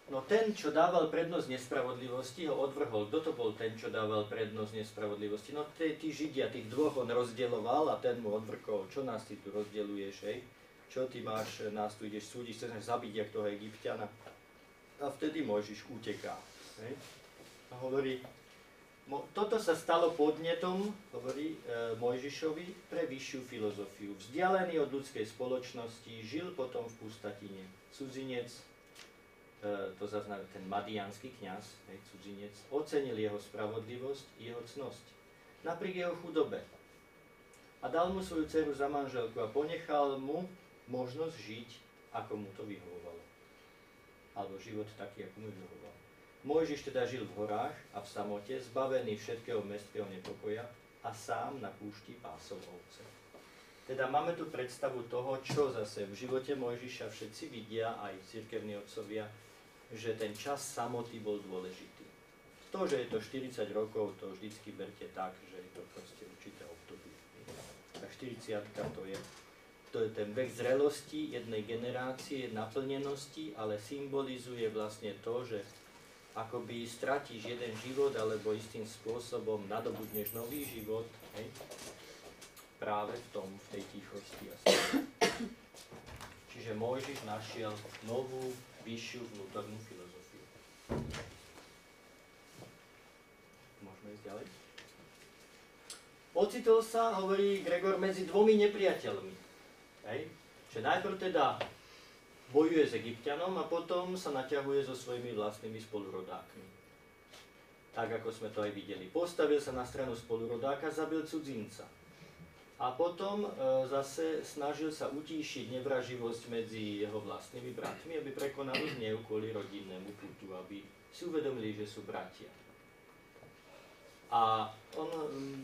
No ten, čo dával prednosť nespravodlivosti, ho odvrhol. Kto to bol ten, čo dával prednosť nespravodlivosti? No tí Židia, tých dvoch on rozdieloval a ten mu odvrkol. Čo nás ty tu rozdeľuješ, hej? Čo ty máš, nás tu ideš súdiť, chceš zabiť jak toho Egypťana? A vtedy Mojžiš uteká. Hej? A hovorí, toto sa stalo podnetom, hovorí Mojžišovi, pre vyššiu filozofiu. Vzdialený od ľudskej spoločnosti, žil potom v pustatine. Cudzinec, to zaznamená ten madiánsky kňaz, cudzinec, ocenil jeho spravodlivosť i jeho cnosť, napriek jeho chudobe. A dal mu svoju dceru za manželku a ponechal mu možnosť žiť, ako mu to vyhovovalo. Alebo život taký, ako mu vyhovoval. Mojžiš teda žil v horách a v samote, zbavený všetkého mestského nepokoja a sám na púšti pásol ovce. Teda máme tu predstavu toho, čo zase v živote Mojžiša všetci vidia, aj cirkevní otcovia, že ten čas samoty bol dôležitý. To, že je to 40 rokov, to vždycky berte tak, že je to proste určité obdobie. Tak 40-ka to je ten vek zrelosti jednej generácie, naplnenosti, ale symbolizuje vlastne to, že akoby stratíš jeden život, alebo istým spôsobom nadobudneš nový život, hej? Práve v tej tichosti. Čiže Mojžiš našiel novú, vyššiu vnútornú filozofiu. Môžeme ísť ďalej. Ocitol sa, hovorí Gregor, medzi dvomi nepriateľmi. Hej? Že najprv teda bojuje s Egypťanom a potom sa naťahuje so svojimi vlastnými spolurodákmi. Tak, ako sme to aj videli. Postavil sa na stranu spolurodáka, zabil cudzinca. A potom zase snažil sa utíšiť nevraživosť medzi jeho vlastnými bratmi, aby prekonali hnev kvôli rodinnému putu, aby si uvedomili, že sú bratia. A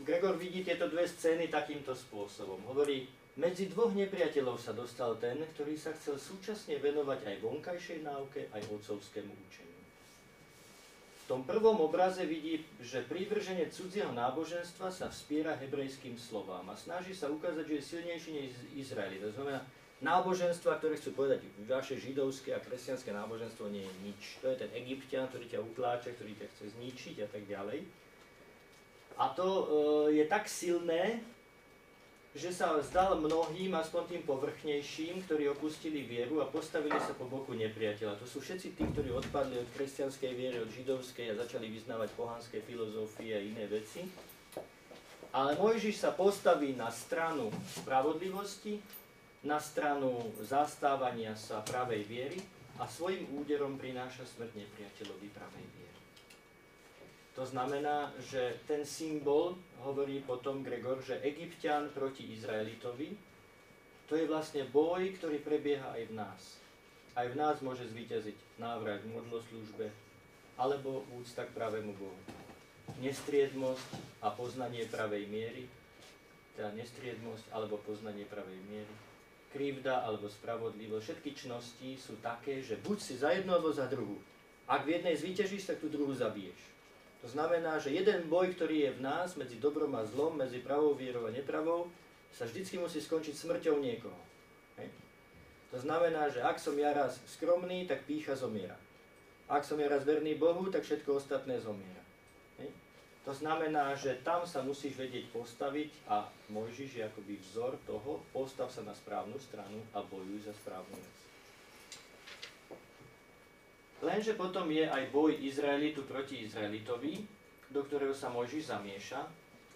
Gregor vidí tieto dve scény takýmto spôsobom. Hovorí, medzi dvoch nepriateľov sa dostal ten, ktorý sa chcel súčasne venovať aj vonkajšej náuke, aj otcovskému učeniu. V tom prvom obraze vidí, že privrženie cudzieho náboženstva sa vspiera hebrejským slovám a snaží sa ukázať, že je silnejší než Izraeli. To znamená, náboženstva, ktoré chcú povedať, vaše židovské a kresťanské náboženstvo nie je nič. To je ten Egypťan, ktorý ťa utláča, ktorý ťa chce zničiť a tak ďalej. A to je tak silné, že sa zdal mnohým, aspoň tým povrchnejším, ktorí opustili vieru a postavili sa po boku nepriateľa. To sú všetci tí, ktorí odpadli od kresťanskej viery, od židovskej a začali vyznávať pohanské filozofie a iné veci. Ale Mojžiš sa postaví na stranu spravodlivosti, na stranu zastávania sa pravej viery a svojim úderom prináša smrť nepriateľovi pravej viery. To znamená, že ten symbol, hovorí potom Gregor, že Egypťan proti Izraelitovi, to je vlastne boj, ktorý prebieha aj v nás. Aj v nás môže zvíťaziť návrat v modloslužbe alebo úcta k pravému Bohu. Nestriedmosť a poznanie pravej miery, teda nestriedmosť alebo poznanie pravej miery, krivda alebo spravodlivosť, všetky čnosti sú také, že buď si za jednu alebo za druhú. Ak v jednej zvíťažíš, tak tú druhú zabiješ. To znamená, že jeden boj, ktorý je v nás medzi dobrom a zlom, medzi pravou vierou a nepravou, sa vždycky musí skončiť smrťou niekoho. Hej. To znamená, že ak som ja raz skromný, tak pýcha zomiera. Ak som ja raz verný Bohu, tak všetko ostatné zomiera. Hej. To znamená, že tam sa musíš vedieť postaviť a Mojžiš je akoby vzor toho, postav sa na správnu stranu a bojuj za správnu vec. Lenže potom je aj boj Izraelitu proti Izraelitovi, do ktorého sa Mojžiš zamieša.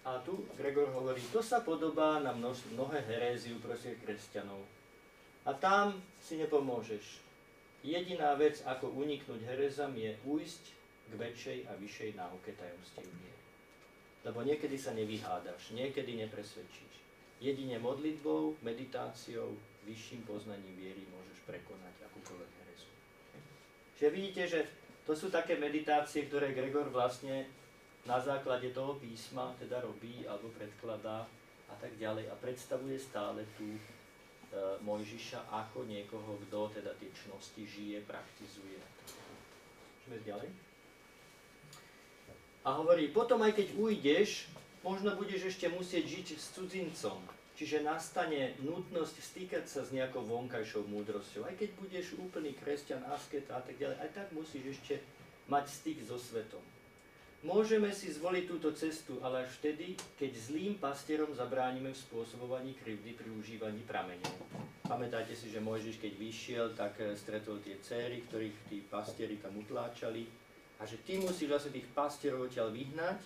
A tu Gregor hovorí, to sa podobá na mnohé heréziu proti kresťanov. A tam si nepomôžeš. Jediná vec, ako uniknúť herezam, je ujsť k väčšej a vyššej náuke tajomstiev viery. Lebo niekedy sa nevyhádaš, niekedy nepresvedčíš. Jedine modlitbou, meditáciou, vyšším poznaním viery môžeš prekonať akúkoľvek herezu. Čiže vidíte, že to sú také meditácie, ktoré Gregor vlastne na základe toho písma teda robí alebo predkladá a tak ďalej a predstavuje stále tú Mojžiša ako niekoho, kto teda tie čnosti žije, praktizuje. Môžeme ďalej? A hovorí, potom aj keď ujdeš, možno budeš ešte musieť žiť s cudzincom. Čiže nastane nutnosť stýkať sa s nejakou vonkajšou múdrosťou. Aj keď budeš úplný kresťan, asketa a tak ďalej, aj tak musíš ešte mať styk so svetom. Môžeme si zvoliť túto cestu, ale až vtedy, keď zlým pastierom zabránime v spôsobovaní krivdy pri užívaní prameňov. Pamätáte si, že Mojžiš, keď vyšiel, tak stretol tie céry, ktorých tí pastieri tam utláčali. A že ty musíš vlastne tých pastierov odtiaľ vyhnať.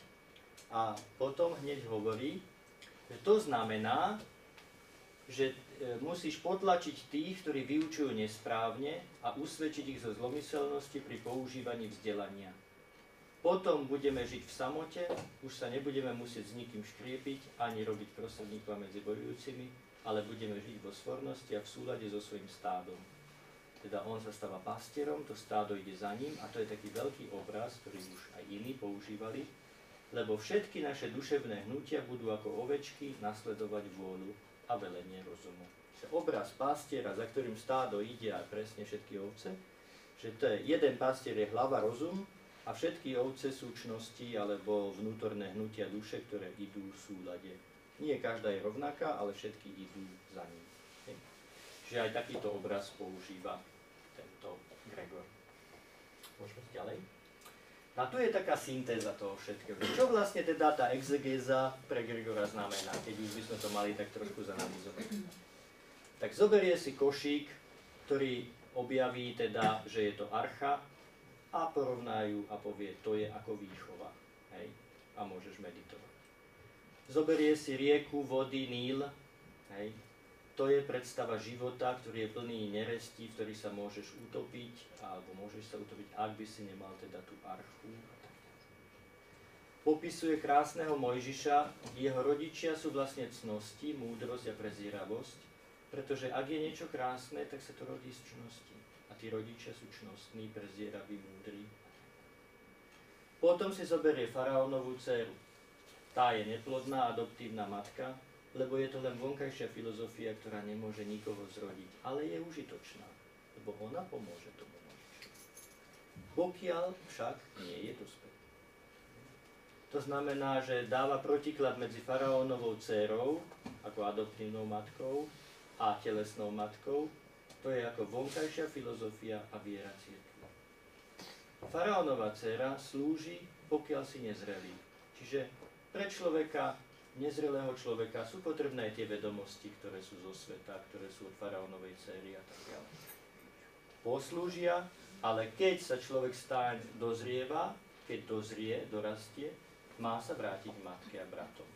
A potom hneď hovorí, že to znamená, že musíš potlačiť tých, ktorí vyučujú nesprávne a usvedčiť ich zo zlomyselnosti pri používaní vzdelania. Potom budeme žiť v samote, už sa nebudeme musieť s nikým škriepiť, ani robiť prostredníkov medzi bojujúcimi, ale budeme žiť vo svornosti a v súlade so svojím stádom. Teda on sa stáva pastierom, to stádo ide za ním a to je taký veľký obraz, ktorý už aj iní používali, lebo všetky naše duševné hnutia budú ako ovečky nasledovať vôľu a velenie rozumu. Obraz pastiera, za ktorým stádo ide a presne všetky ovce, že to je jeden pastier je hlava, rozum, a všetky ovce sú čnosti alebo vnútorné hnutia duše, ktoré idú v súlade. Nie každá je rovnaká, ale všetky idú za ním. Čiže aj takýto obraz používa tento Gregor. Môžeme ďalej. A tu je taká syntéza toho všetkého. Čo vlastne teda tá exegéza pre Gregora znamená, keď už by sme to mali tak trošku zanalýzovať. Tak zoberie si košík, ktorý objaví teda, že je to archa, a porovnajú a povie, to je ako výchova. Hej? A môžeš meditovať. Zoberie si rieku vody Níl. Hej? To je predstava života, ktorý je plný nerestí, v ktorý sa môžeš utopiť, alebo môžeš sa utopiť, ak by si nemal teda tú archu. Popisuje krásneho Mojžiša. Jeho rodičia sú vlastne cnosti, múdrosť a prezieravosť, pretože ak je niečo krásne, tak sa to rodí z čnosti. A tí rodičia sú čnostní, prezieraví, múdri. Potom si zoberie faraónovú dceru. Tá je neplodná, adoptívna matka, lebo je to len vonkajšia filozofia, ktorá nemôže nikoho zrodiť, ale je užitočná, lebo ona pomôže tomu Mojžišovi. Pokiaľ však nie je dospelý. To znamená, že dáva protiklad medzi faraónovou dcerou, ako adoptívnou matkou, a telesnou matkou. To je ako vonkajšia filozofia a viera cirkvi. Faraónova dcera slúži, pokiaľ si nezrelý. Čiže pre človeka, nezrelého človeka sú potrebné tie vedomosti, ktoré sú zo sveta, ktoré sú od faraónovej dcery a tak ďalej. Poslúžia, ale keď sa človek dozrieva, keď dozrie, dorastie, má sa vrátiť matke a bratom.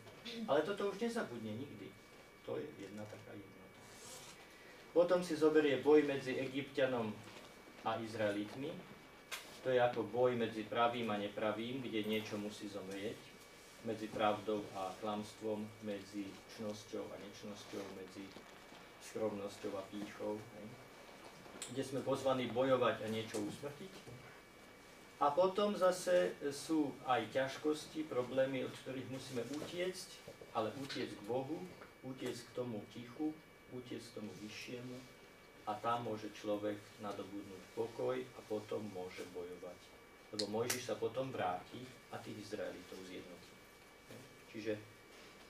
Ale toto už nezabudne nikdy. To je jedna taká jednota. Potom si zoberie boj medzi Egypťanom a Izraelitmi. To je ako boj medzi pravým a nepravým, kde niečo musí zomrieť. Medzi pravdou a klamstvom, medzi čnosťou a nečnosťou, medzi skromnosťou a pýchou. Kde sme pozvaní bojovať a niečo usmrtiť. A potom zase sú aj ťažkosti, problémy, od ktorých musíme utiecť, ale utiecť k Bohu, utiecť k tomu tichu, utiecť k tomu vyššiemu a tam môže človek nadobudnúť pokoj a potom môže bojovať. Lebo Mojžiš sa potom vráti a tých Izraelitov zjednotí. Čiže,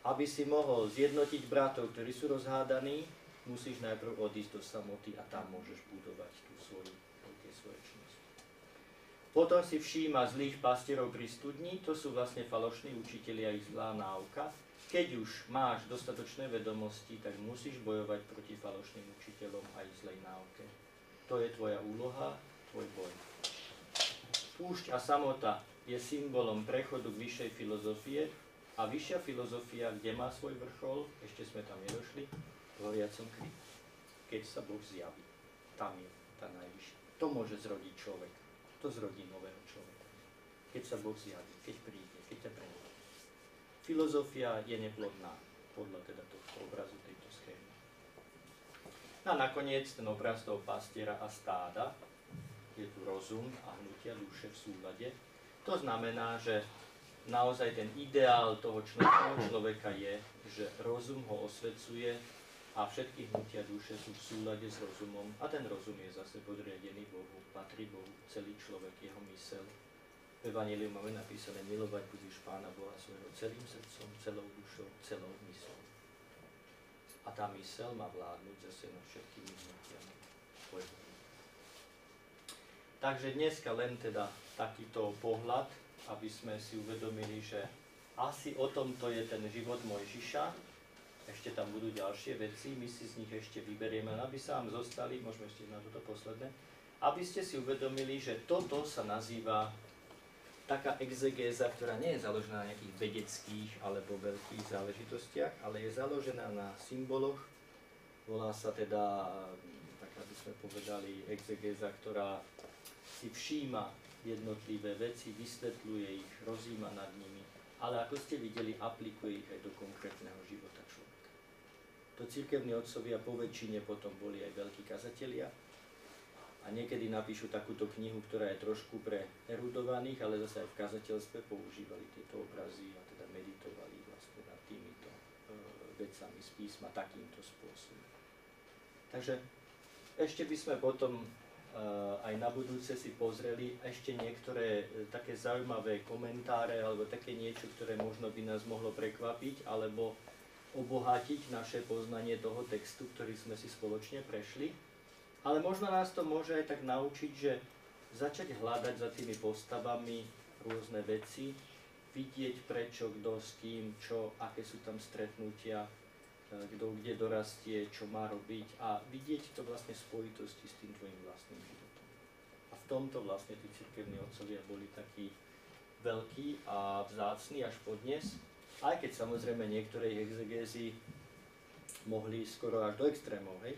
aby si mohol zjednotiť bratov, ktorí sú rozhádaní, musíš najprv odísť do samoty a tam môžeš budovať tie svoje činnosti. Potom si všíma zlých pastierov pri studni, to sú vlastne falošní učitelia i zlá náuka. Keď už máš dostatočné vedomosti, tak musíš bojovať proti falošným učiteľom aj zlej náuke. To je tvoja úloha, tvoj boj. Púšť a samota je symbolom prechodu k vyššej filozofie a vyššia filozofia, kde má svoj vrchol, ešte sme tam nedošli, v horiacom kríku. Keď sa Boh zjaví, tam je tá najvyššia. To môže zrodiť človek. To zrodí nového človeka. Keď sa Boh zjaví, keď príde, keď ťa prehodí. Filozofia je neplodná, podľa teda tohto obrazu, tejto schémy. A nakoniec ten obraz toho pastiera a stáda, je tu rozum a hnutia duše v súlade. To znamená, že naozaj ten ideál toho človeka je, že rozum ho osvecuje a a všetky hnutia duše sú v súlade s rozumom a ten rozum je zase podriadený Bohu, patrí Bohu, celý človek, jeho myseľ. V Evanjeliu máme napísané: milovať budeš Pána Boha svojho celým srdcom, celou dušou, celou mysľou. A tá myseľ má vládnuť zase nad všetkými hnutiami tvojho. Takže dneska len teda takýto pohľad, aby sme si uvedomili, že asi o tomto je ten život Mojžiša. Ešte tam budú ďalšie veci, my si z nich ešte vyberieme, aby sa vám zostali, môžeme ešte na toto posledné, aby ste si uvedomili, že toto sa nazýva taká exegéza, ktorá nie je založená na nejakých vedeckých alebo veľkých záležitostiach, ale je založená na symboloch. Volá sa teda, tak aby sme povedali, exegéza, ktorá si všíma jednotlivé veci, vysvetľuje ich, rozíma nad nimi, ale ako ste videli, aplikuje ich aj do konkrétneho života človeka. To cirkevní otcovia po väčšine potom boli aj veľkí kazatelia a niekedy napíšu takúto knihu, ktorá je trošku pre erudovaných, ale zase aj v kazateľstve používali tieto obrazy a teda meditovali vlastne nad týmito vecami z písma takýmto spôsobom. Takže ešte by sme potom aj na budúce si pozreli ešte niektoré také zaujímavé komentáre alebo také niečo, ktoré možno by nás mohlo prekvapiť alebo obohatiť naše poznanie toho textu, ktorý sme si spoločne prešli. Ale možno nás to môže aj tak naučiť, že začať hľadať za tými postavami rôzne veci, vidieť prečo, kto s kým, čo, aké sú tam stretnutia, kto kde dorastie, čo má robiť a vidieť to vlastne v spojitosti s tým tvojim vlastným životom. A v tomto vlastne tí cirkevní otcovia boli takí veľkí a vzácni až podnes, aj keď samozrejme niektoré exegézy mohli skoro až do extrémov, hej?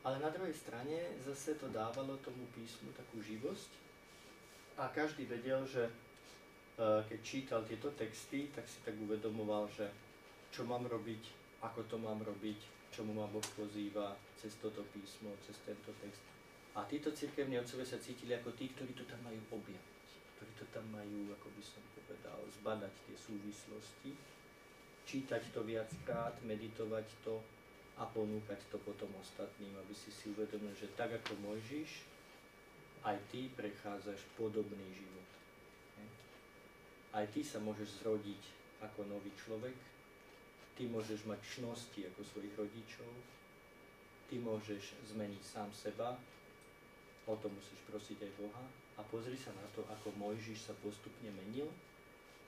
Ale na druhej strane zase to dávalo tomu písmu takú živosť a každý vedel, že keď čítal tieto texty, tak si tak uvedomoval, že čo mám robiť, ako to mám robiť, čomu ma Boh pozýva cez toto písmo, cez tento text. A títo cirkevní otcovia sa cítili ako tí, ktorí to tam majú objaviť, ktorí to tam majú, ako by som povedal, zbadať tie súvislosti, čítať to viackrát, meditovať to a ponúkať to potom ostatným, aby si si uvedomil, že tak ako Mojžiš, aj ty prechádzaš podobný život. Aj ty sa môžeš zrodiť ako nový človek, ty môžeš mať čnosti ako svojich rodičov, ty môžeš zmeniť sám seba, o to musíš prosiť aj Boha a pozri sa na to, ako Mojžiš sa postupne menil,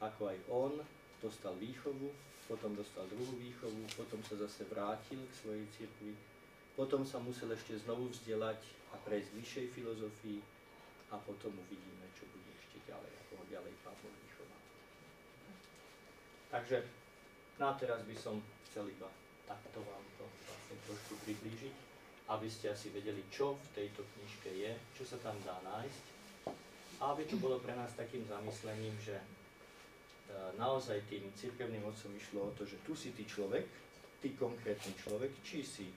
ako aj on dostal výchovu, potom dostal druhú výchovu, potom sa zase vrátil k svojej cirkvi, potom sa musel ešte znovu vzdelať a prejsť k vyššej filozofii a potom uvidíme, čo bude ešte ďalej, ako ho ďalej Pán Boh vychová. Takže no a teraz by som chcel iba takto vám to vlastne trošku priblížiť, aby ste asi vedeli, čo v tejto knižke je, čo sa tam dá nájsť a aby to bolo pre nás takým zamyslením, že naozaj tým cirkevným otcom išlo o to, že tu si ty človek, ty konkrétny človek, či si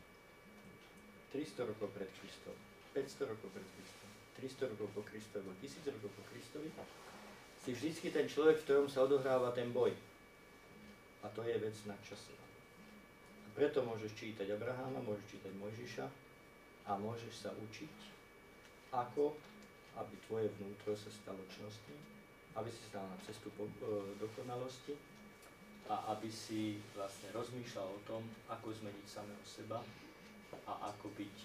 300 rokov pred Kristom, 500 rokov pred Kristom, 300 rokov po Kristovi, 1000 rokov po Kristovi, si vždycky ten človek, v ktorom sa odohráva ten boj. A to je vec nadčasová. A preto môžeš čítať Abraháma, môžeš čítať Mojžiša a môžeš sa učiť, ako aby tvoje vnútro sa stalo čnostným, aby si stal na cestu dokonalosti a aby si vlastne rozmýšľal o tom, ako zmeniť samého seba a ako byť,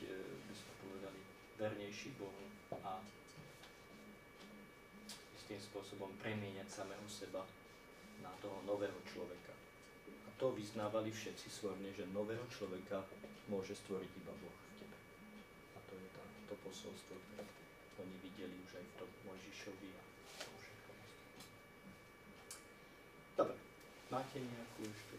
by sme povedali, vernejší Bohu a istým spôsobom premieňať samého seba na toho nového človeka. A to vyznávali všetci svorne, že nového človeka môže stvoriť iba Boh v tebe. A to je to posolstvo, ktoré oni videli už aj v tom Mojžišovi a tom všetkom. Dobre, máte nejakú ešte?